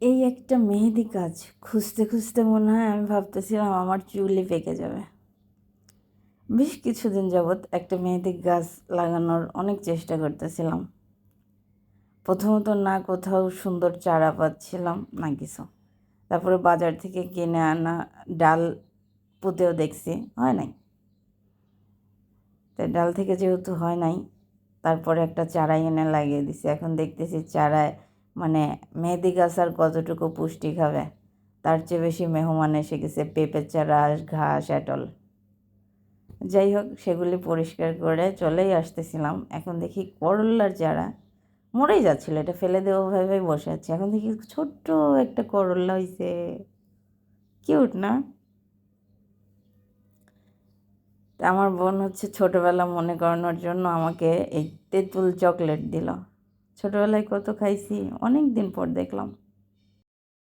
এই একটা মেহেদি কাজ খুঁজতে খুঁজতে মনে হয় আমি ভাবতেছিলাম আমার চুলই পেকে যাবে। বেশ কিছুদিন যাবৎ একটা মেহেদি গাছ লাগানোর অনেক চেষ্টা করতেছিলাম। প্রথমত না কোথাও সুন্দর চারা পাচ্ছিলাম না কিছু। তারপরে বাজার থেকে কিনে আনা ডাল পুঁতেও দেখছি, হয় নাই। তাই ডাল থেকে যেহেতু হয় নাই, তারপরে একটা চারা এনে লাগিয়ে দিছি। এখন দেখতেছি চারায় মানে মেহেদি গাছ আর কতটুকু পুষ্টি খাবে, তার চেয়ে বেশি মেহমান এসে গেছে, পেঁপে চারা, ঘাস, এটল। যাই হোক, সেগুলি পরিষ্কার করে চলেই আসতেছিলাম। এখন দেখি করল্লার চারা মরেই যাচ্ছিলো, এটা ফেলে দেবো ভেবেই বসে আছি। এখন দেখি ছোট্ট একটা করল্লা হয়েছে, কিউট না? আমার বোন ছোটোবেলা মনে করানোর জন্য আমাকে এই তেঁতুল চকলেট দিল। ছোটোবেলায় কত খাইছি, অনেক দিন পর দেখলাম।